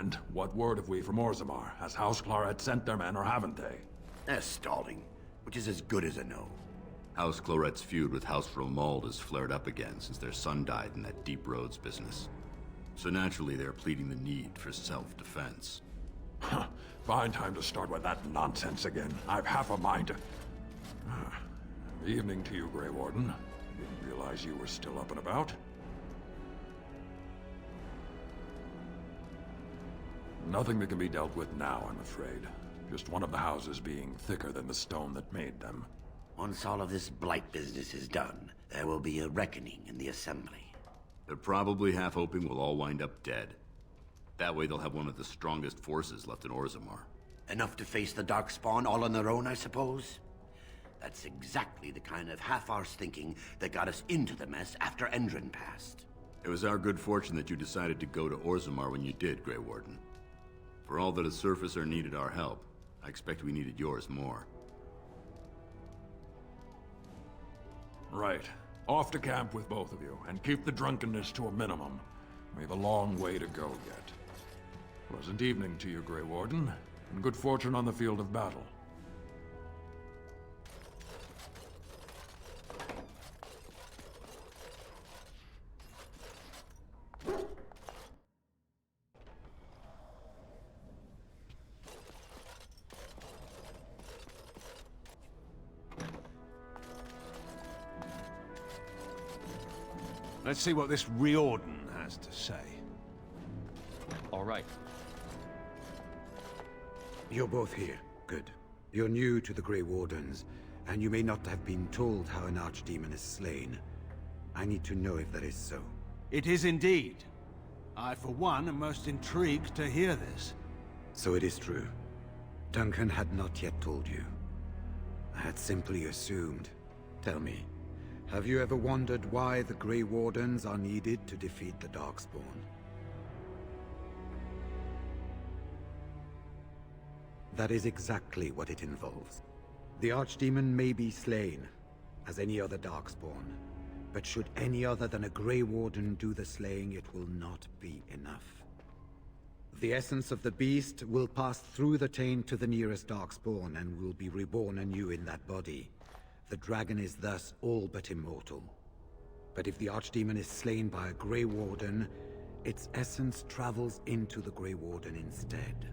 And what word have we from Orzammar? Has House Claret sent their men or haven't they? They're stalling, which is as good as a no. House Claret's feud with House Romald has flared up again since their son died in that Deep Roads business. So naturally they're pleading the need for self-defense. Fine time to start with that nonsense again. I've half a mind to... Evening to you, Grey Warden. Didn't realize you were still up and about. Nothing that can be dealt with now, I'm afraid. Just one of the houses being thicker than the stone that made them. Once all of this blight business is done, there will be a reckoning in the Assembly. They're probably half hoping we'll all wind up dead. That way they'll have one of the strongest forces left in Orzammar. Enough to face the darkspawn all on their own, I suppose? That's exactly the kind of half-arsed thinking that got us into the mess after Endron passed. It was our good fortune that you decided to go to Orzammar when you did, Grey Warden. For all that a surfacer needed our help, I expect we needed yours more. Right. Off to camp with both of you, and keep the drunkenness to a minimum. We have a long way to go yet. Pleasant evening to you, Grey Warden, and good fortune on the field of battle. Let's see what this Riordan has to say. All right. You're both here. Good. You're new to the Grey Wardens, and you may not have been told how an Archdemon is slain. I need to know if that is so. It is indeed. I, for one, am most intrigued to hear this. So it is true. Duncan had not yet told you. I had simply assumed. Tell me, have you ever wondered why the Grey Wardens are needed to defeat the darkspawn? That is exactly what it involves. The Archdemon may be slain, as any other darkspawn, but should any other than a Grey Warden do the slaying, it will not be enough. The essence of the beast will pass through the taint to the nearest darkspawn and will be reborn anew in that body. The dragon is thus all but immortal. But if the Archdemon is slain by a Grey Warden, its essence travels into the Grey Warden instead.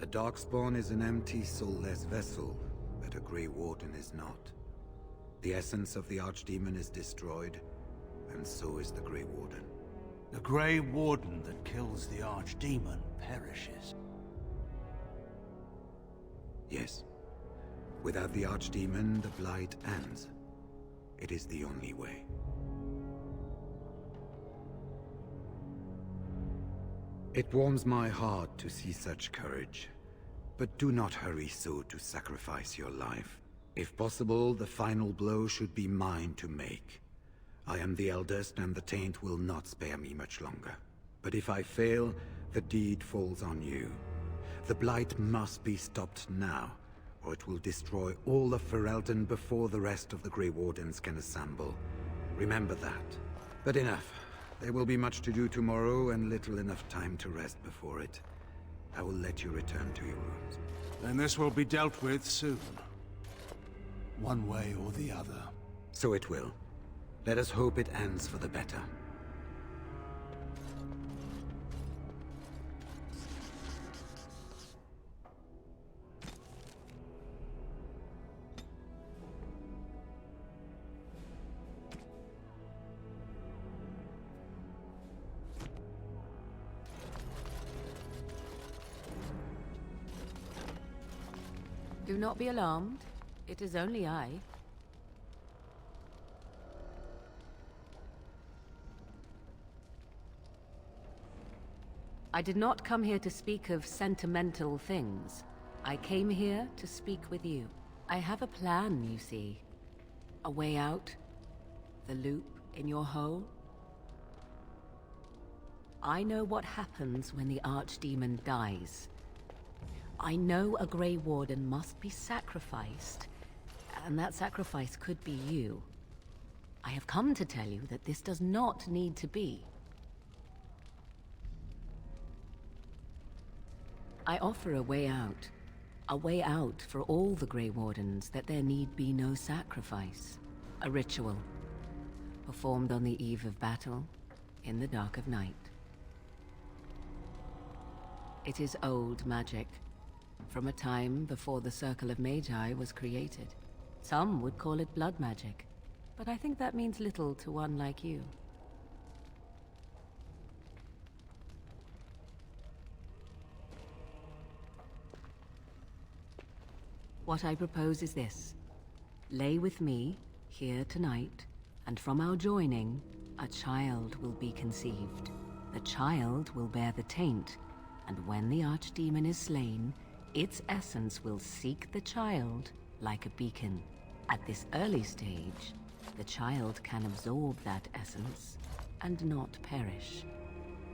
A darkspawn is an empty, soulless vessel, but a Grey Warden is not. The essence of the Archdemon is destroyed, and so is the Grey Warden. The Grey Warden that kills the Archdemon perishes. Yes. Without the Archdemon, the blight ends. It is the only way. It warms my heart to see such courage. But do not hurry so to sacrifice your life. If possible, the final blow should be mine to make. I am the eldest, and the taint will not spare me much longer. But if I fail, the deed falls on you. The blight must be stopped now, or it will destroy all of Ferelden before the rest of the Grey Wardens can assemble. Remember that. But enough. There will be much to do tomorrow, and little enough time to rest before it. I will let you return to your rooms. Then this will be dealt with soon. One way or the other. So it will. Let us hope it ends for the better. Do not be alarmed. It is only I. I did not come here to speak of sentimental things. I came here to speak with you. I have a plan, you see. A way out. The loop in your hole. I know what happens when the Archdemon dies. I know a Grey Warden must be sacrificed, and that sacrifice could be you. I have come to tell you that this does not need to be. I offer a way out. A way out for all the Grey Wardens, that there need be no sacrifice. A ritual, performed on the eve of battle, in the dark of night. It is old magic, from a time before the Circle of Magi was created. Some would call it blood magic, but I think that means little to one like you. What I propose is this. Lay with me, here tonight, and from our joining, a child will be conceived. The child will bear the taint, and when the Archdemon is slain, its essence will seek the child like a beacon. At this early stage, the child can absorb that essence and not perish.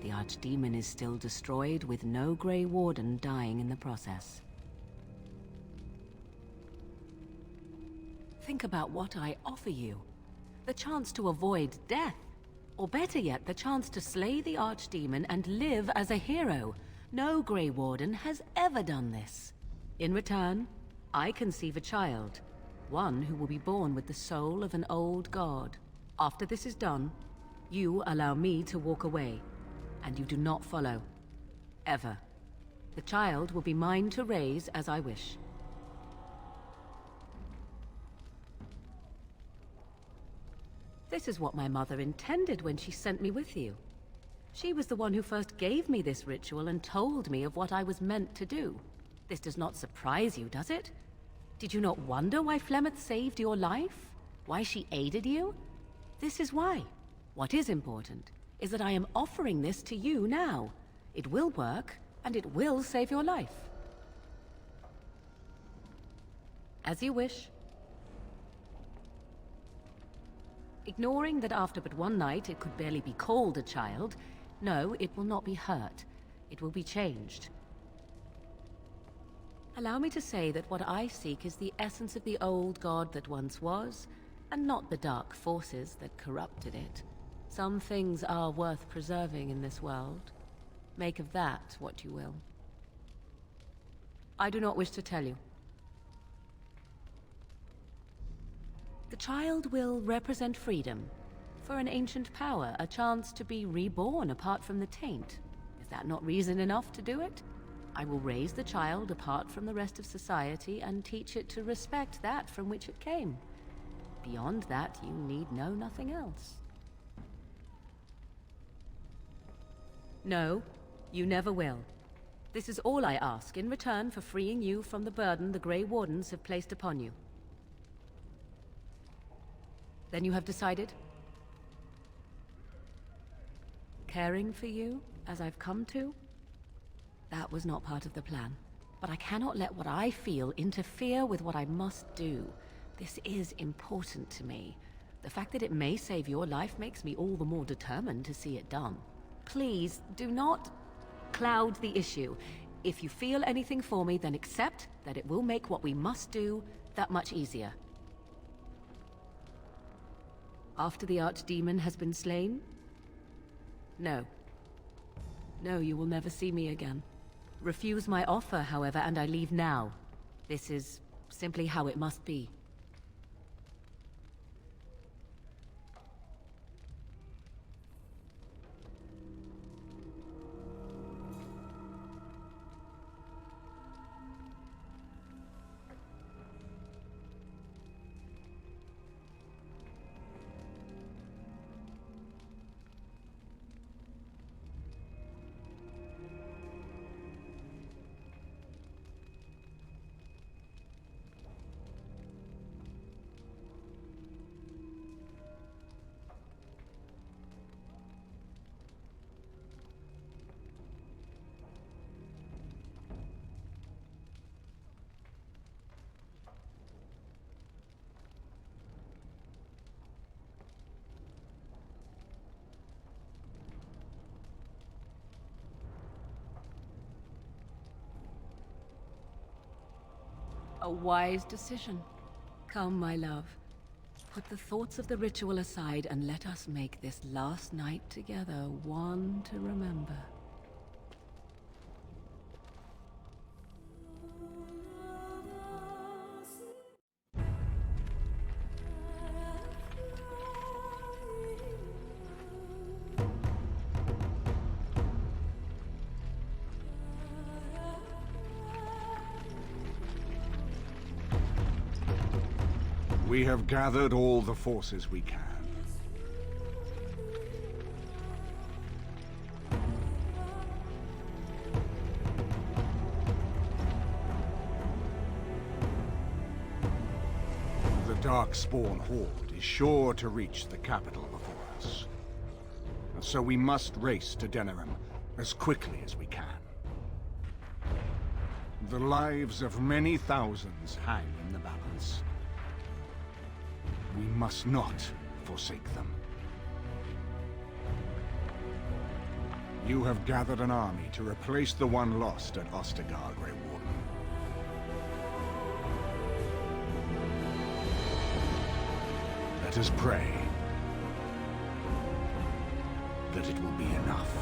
The Archdemon is still destroyed, with no Grey Warden dying in the process. Think about what I offer you. The chance to avoid death. Or better yet, the chance to slay the Archdemon and live as a hero. No Grey Warden has ever done this. In return, I conceive a child. One who will be born with the soul of an old god. After this is done, you allow me to walk away. And you do not follow. Ever. The child will be mine to raise as I wish. This is what my mother intended when she sent me with you. She was the one who first gave me this ritual and told me of what I was meant to do. This does not surprise you, does it? Did you not wonder why Flemeth saved your life? Why she aided you? This is why. What is important is that I am offering this to you now. It will work, and it will save your life. As you wish. Ignoring that after but one night it could barely be called a child, no, it will not be hurt. It will be changed. Allow me to say that what I seek is the essence of the old god that once was, and not the dark forces that corrupted it. Some things are worth preserving in this world. Make of that what you will. I do not wish to tell you. The child will represent freedom. For an ancient power, a chance to be reborn apart from the taint. Is that not reason enough to do it? I will raise the child apart from the rest of society and teach it to respect that from which it came. Beyond that, you need know nothing else. No, you never will. This is all I ask in return for freeing you from the burden the Grey Wardens have placed upon you. Then you have decided? Caring for you, as I've come to? That was not part of the plan. But I cannot let what I feel interfere with what I must do. This is important to me. The fact that it may save your life makes me all the more determined to see it done. Please, do not cloud the issue. If you feel anything for me, then accept that it will make what we must do that much easier. After the Archdemon has been slain? No. No, you will never see me again. Refuse my offer, however, and I leave now. This is simply how it must be. A wise decision. Come, my love. Put the thoughts of the ritual aside and let us make this last night together one to remember. We have gathered all the forces we can. The darkspawn horde is sure to reach the capital before us. And so we must race to Denerim as quickly as we can. The lives of many thousands hang in the balance. We must not forsake them. You have gathered an army to replace the one lost at Ostagar, Grey Warden. Let us pray that it will be enough.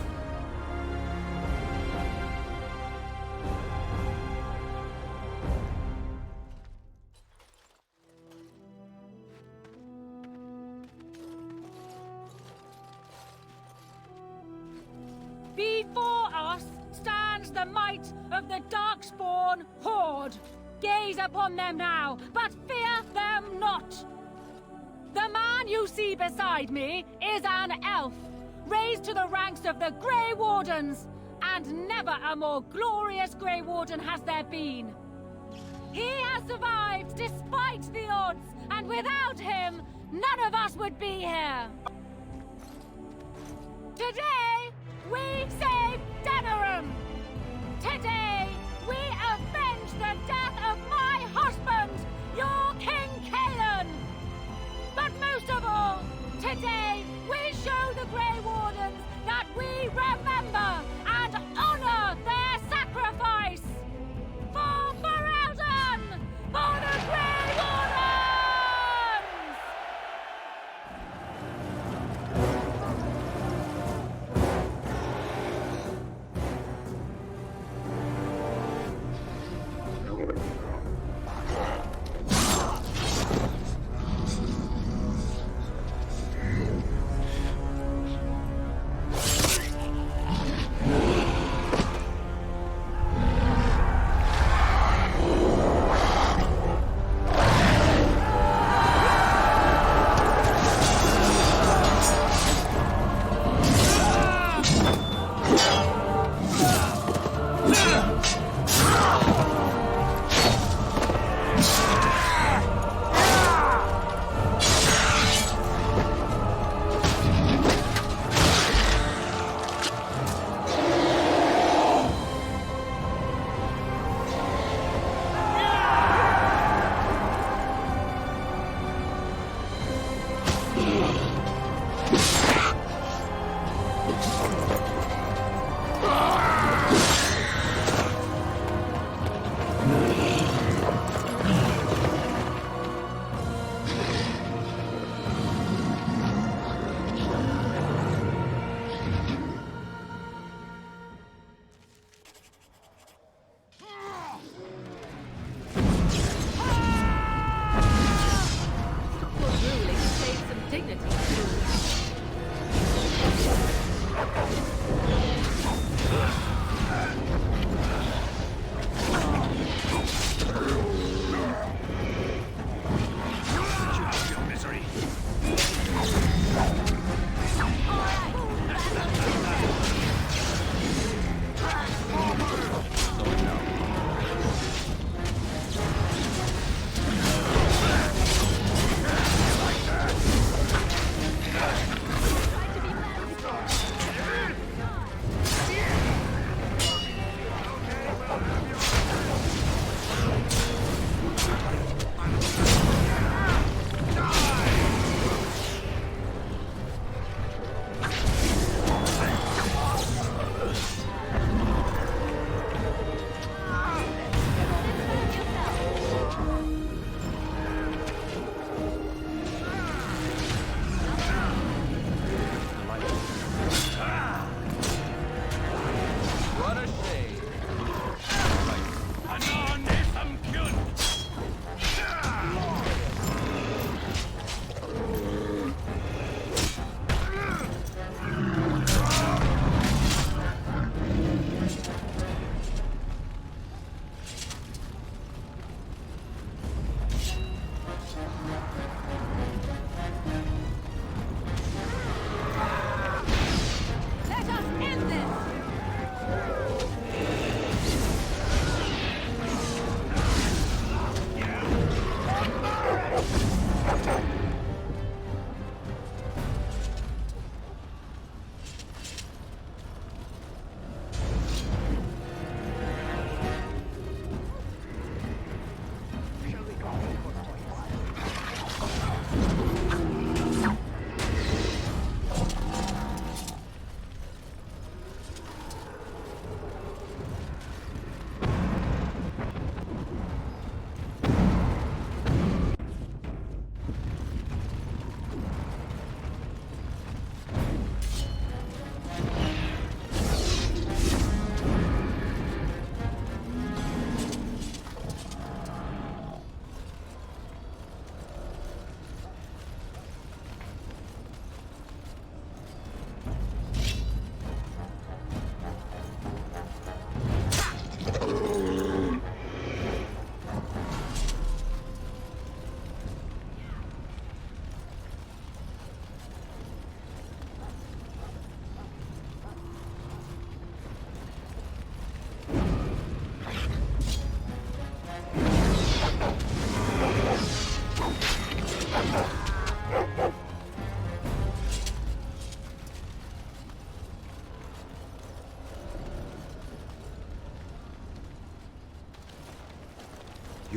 Before us stands the might of the darkspawn horde. Gaze upon them now, but fear them not. The man you see beside me is an elf, raised to the ranks of the Grey Wardens, and never a more glorious Grey Warden has there been. He has survived despite the odds, and without him, none of us would be here. Today, we save Denerim! Today, we avenge the death of my husband, your King Kaelan! But most of all, today, we show the Grey Wardens that we remember and honor their sacrifice! For Riordan! For the Grey Wardens!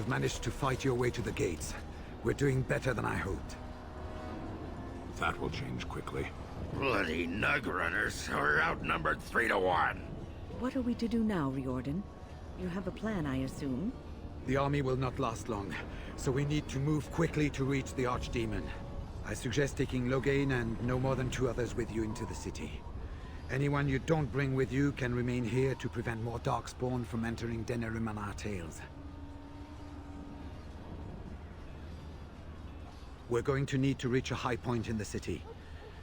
You've managed to fight your way to the gates. We're doing better than I hoped. That will change quickly. Bloody nug runners. We're outnumbered 3 to 1. What are we to do now, Riordan? You have a plan, I assume? The army will not last long, so we need to move quickly to reach the Archdemon. I suggest taking Loghain and no more than 2 others with you into the city. Anyone you don't bring with you can remain here to prevent more darkspawn from entering Denerim on our tails. We're going to need to reach a high point in the city.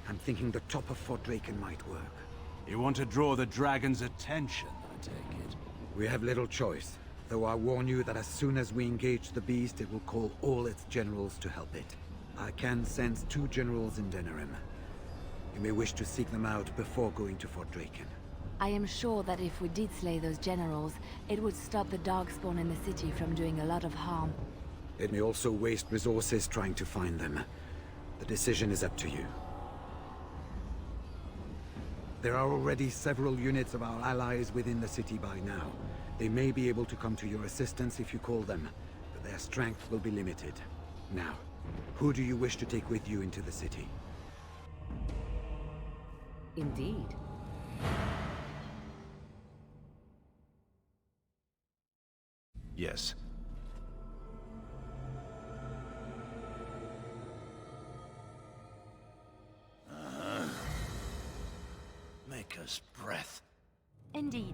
I'm thinking the top of Fort Draken might work. You want to draw the dragon's attention, I take it? We have little choice, though I warn you that as soon as we engage the beast, it will call all its generals to help it. I can sense 2 generals in Denerim. You may wish to seek them out before going to Fort Draken. I am sure that if we did slay those generals, it would stop the darkspawn in the city from doing a lot of harm. It may also waste resources trying to find them. The decision is up to you. There are already several units of our allies within the city by now. They may be able to come to your assistance if you call them, but their strength will be limited. Now, who do you wish to take with you into the city? Indeed. Yes. Make us breath. Indeed.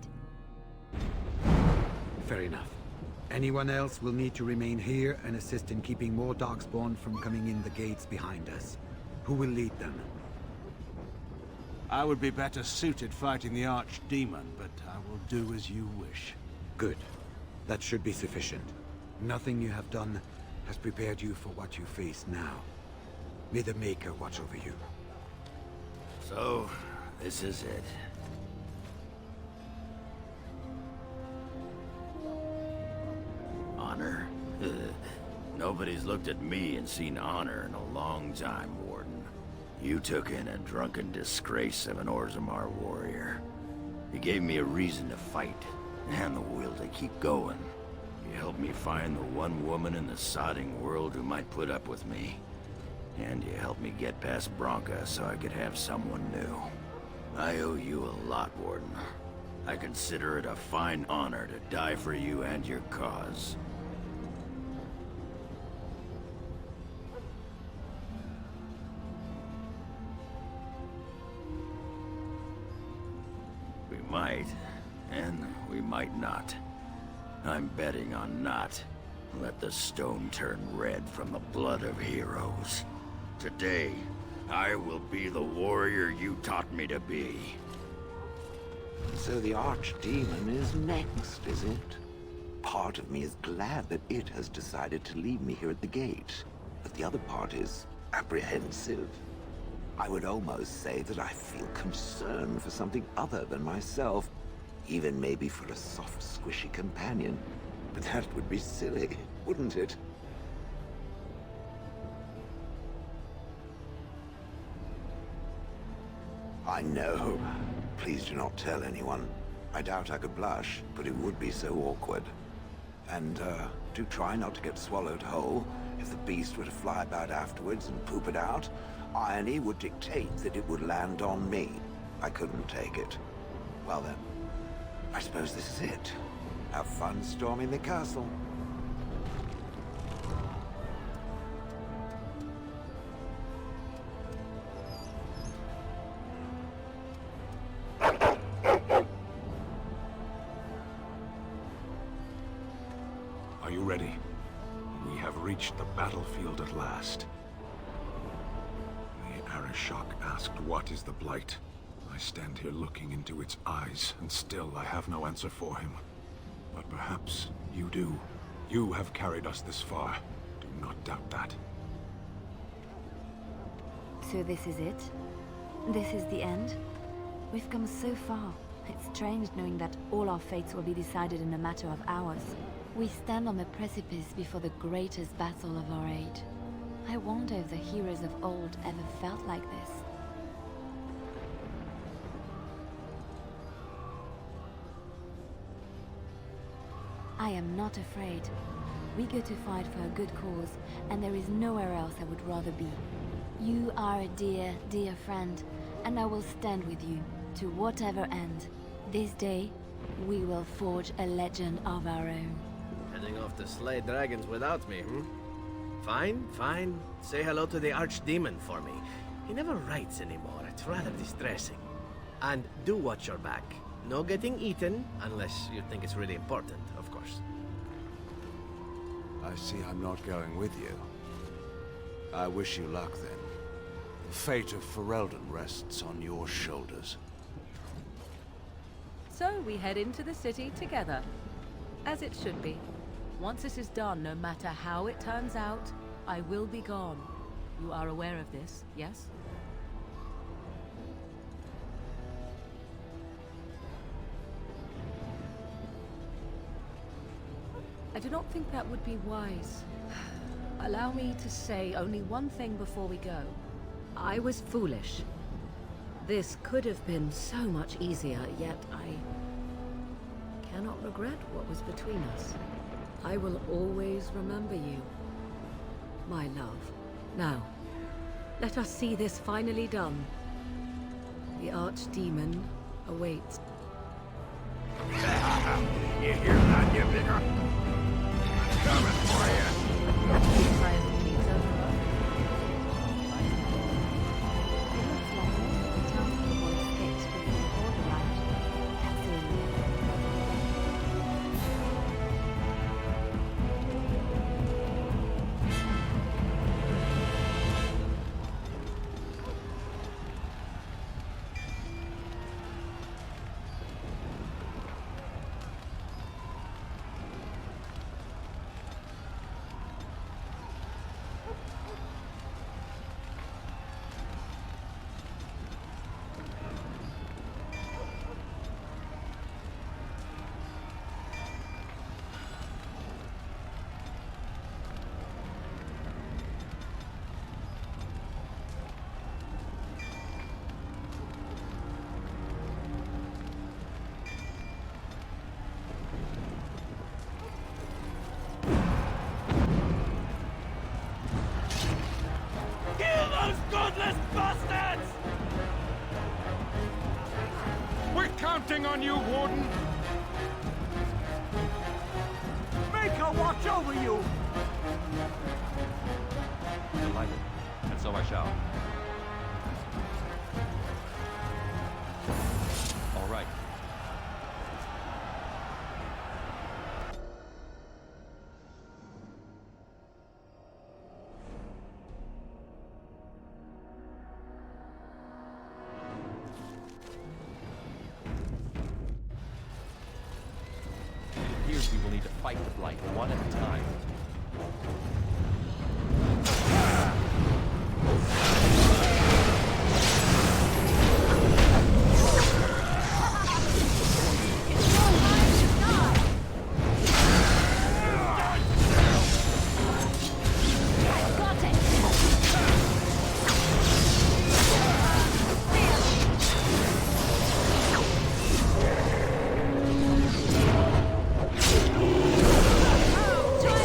Fair enough. Anyone else will need to remain here and assist in keeping more darkspawn from coming in the gates behind us. Who will lead them? I would be better suited fighting the Archdemon, but I will do as you wish. Good. That should be sufficient. Nothing you have done has prepared you for what you face now. May the Maker watch over you. So, this is it. Honor? Nobody's looked at me and seen honor in a long time, Warden. You took in a drunken disgrace of an Orzammar warrior. You gave me a reason to fight, and the will to keep going. You helped me find the one woman in the sodding world who might put up with me. And you helped me get past Bronca so I could have someone new. I owe you a lot, Warden. I consider it a fine honor to die for you and your cause. We might, and we might not. I'm betting on not. Let the stone turn red from the blood of heroes. Today, I will be the warrior you taught me to be. So the Archdemon is next, is it? Part of me is glad that it has decided to leave me here at the gate, but the other part is apprehensive. I would almost say that I feel concern for something other than myself, even maybe for a soft, squishy companion. But that would be silly, wouldn't it? I know. Please do not tell anyone. I doubt I could blush, but it would be so awkward. And, do try not to get swallowed whole. If the beast were to fly about afterwards and poop it out, irony would dictate that it would land on me. I couldn't take it. Well then, I suppose this is it. Have fun storming the castle. Are you ready? We have reached the battlefield at last. The Arishok asked, "What is the Blight?" I stand here looking into its eyes, and still I have no answer for him. But perhaps you do. You have carried us this far. Do not doubt that. So this is it? This is the end? We've come so far. It's strange knowing that all our fates will be decided in a matter of hours. We stand on the precipice before the greatest battle of our age. I wonder if the heroes of old ever felt like this. I am not afraid. We go to fight for a good cause, and there is nowhere else I would rather be. You are a dear, dear friend, and I will stand with you to whatever end. This day, we will forge a legend of our own. Heading off to slay dragons without me, Fine, fine. Say hello to the Archdemon for me. He never writes anymore. It's rather distressing. And do watch your back. No getting eaten, unless you think it's really important, of course. I see I'm not going with you. I wish you luck, then. The fate of Riordan rests on your shoulders. So we head into the city together. As it should be. Once this is done, no matter how it turns out, I will be gone. You are aware of this, yes? I do not think that would be wise. Allow me to say only one thing before we go. I was foolish. This could have been so much easier, yet I cannot regret what was between us. I will always remember you, my love. Now, let us see this finally done. The Archdemon awaits. You hear that, you bigger? Coming for you. Godless bastards! We're counting on you, Warden! Make her watch over you! Delighted, and so I shall. All right. We will need to fight the Blight one at a time. Giant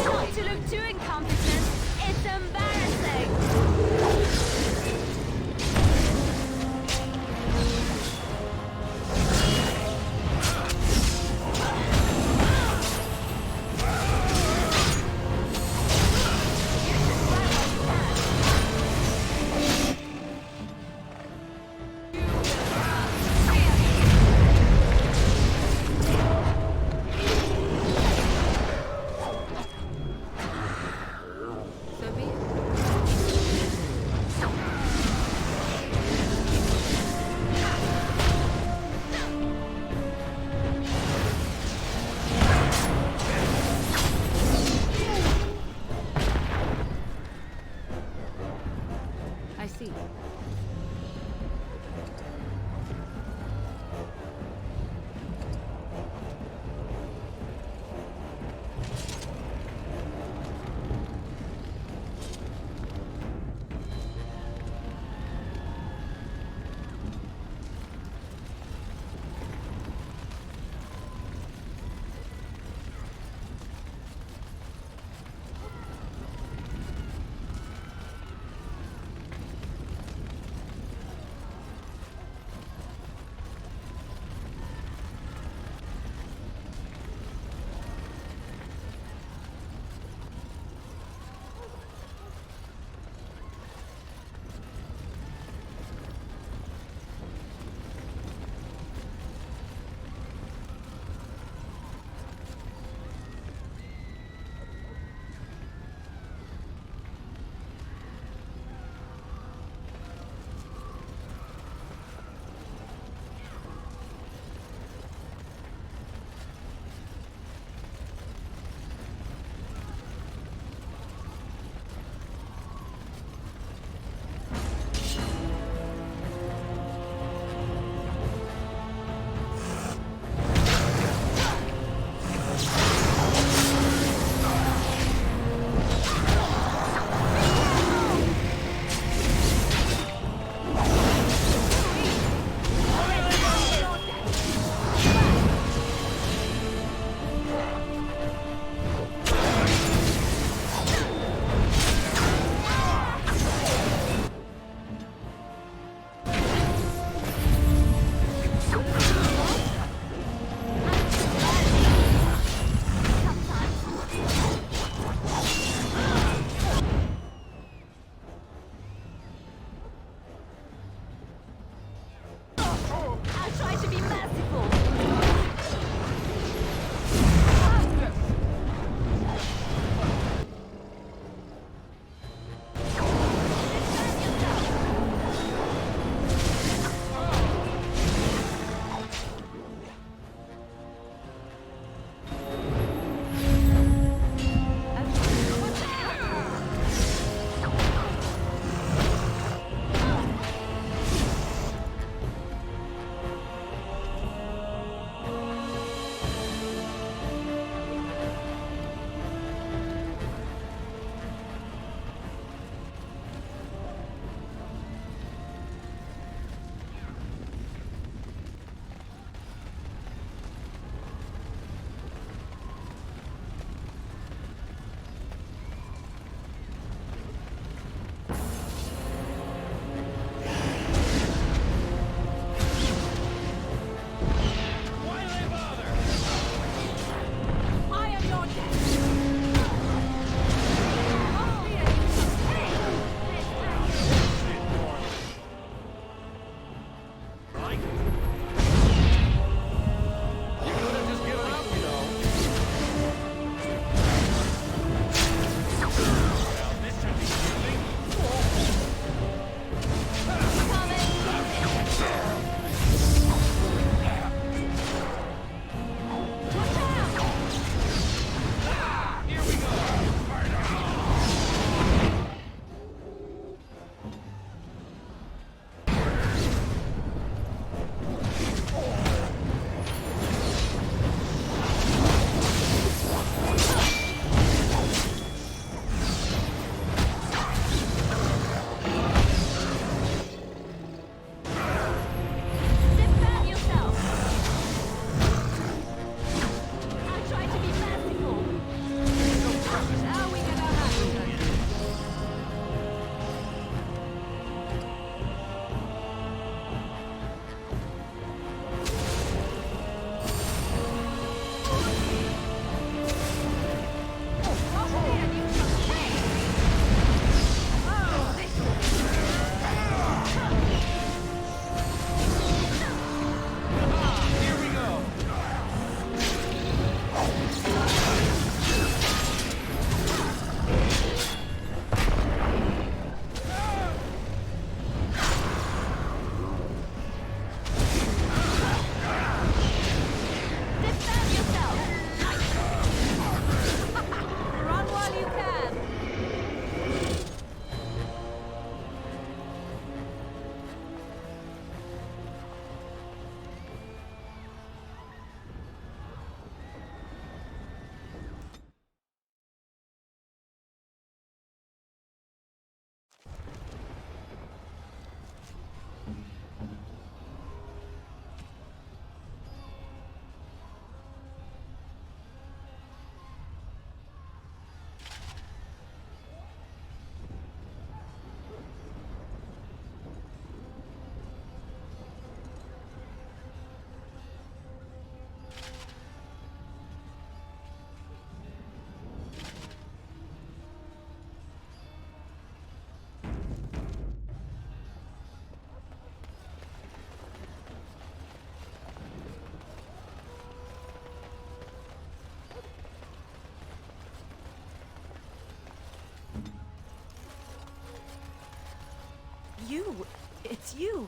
you. It's you.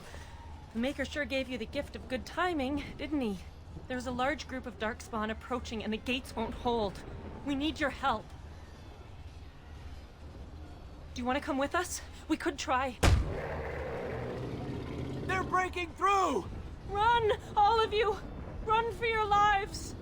The Maker sure gave you the gift of good timing, didn't he? There's a large group of darkspawn approaching and the gates won't hold. We need your help. Do you want to come with us? We could try. They're breaking through! Run, all of you! Run for your lives!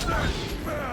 darkspawn.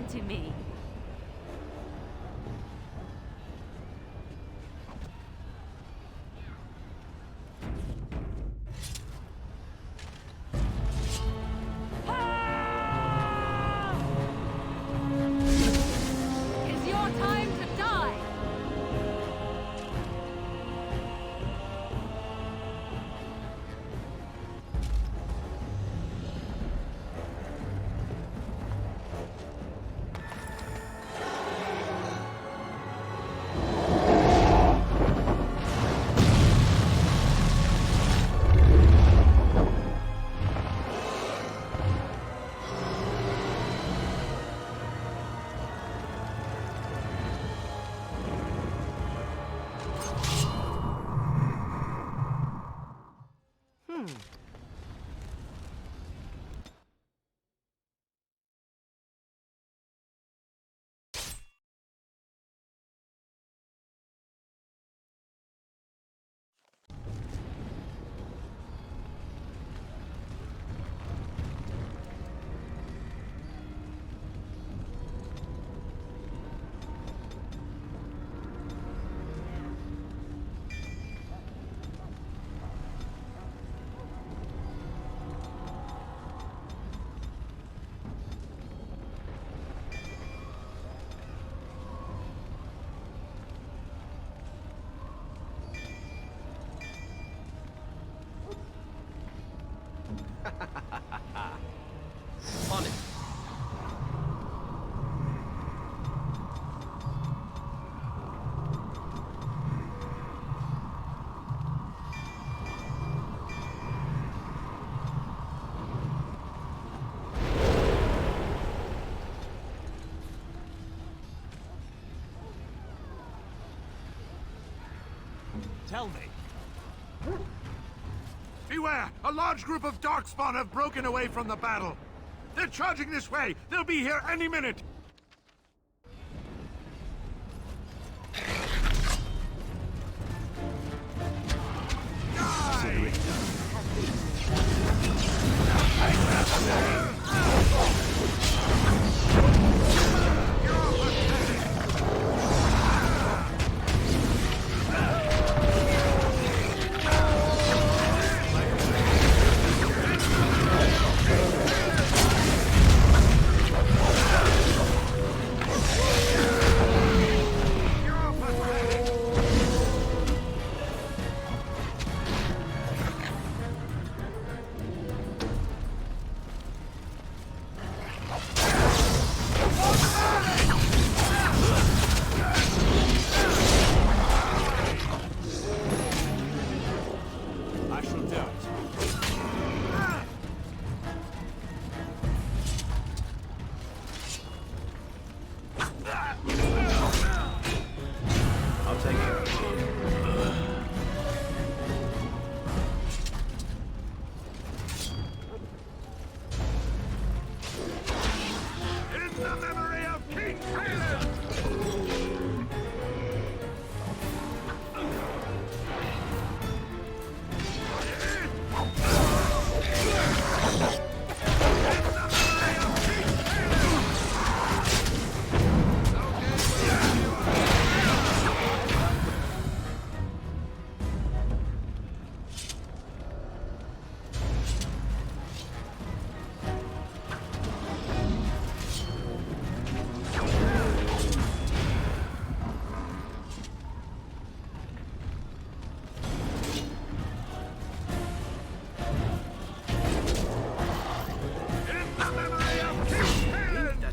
to me. It's your time to die! Tell me. Beware! A large group of darkspawn have broken away from the battle. They're charging this way. They'll be here any minute.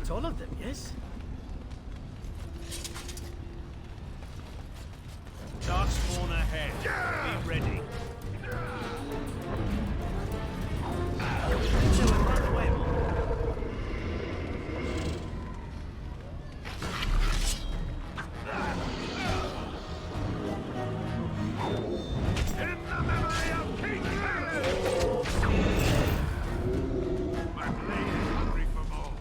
All of them, yes? Darkspawn ahead. Be ready. Run away. In the memory of King Herod! My blade is hungry for more.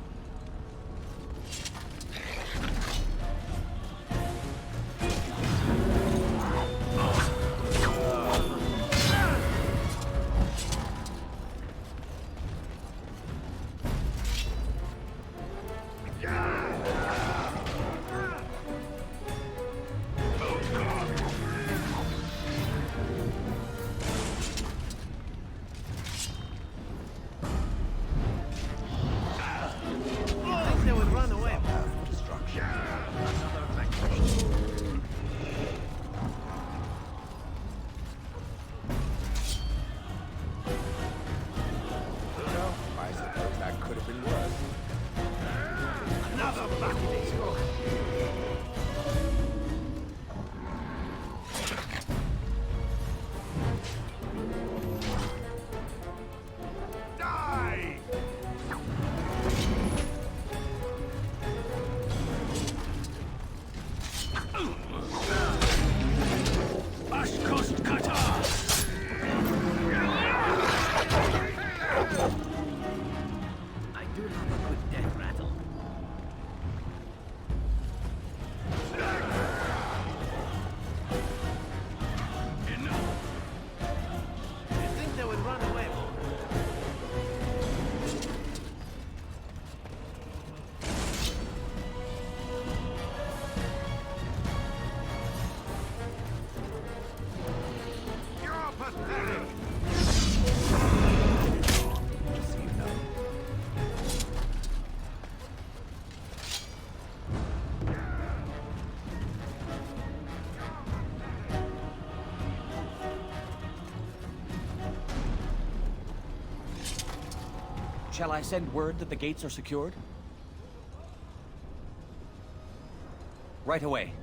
Shall I send word that the gates are secured? Right away.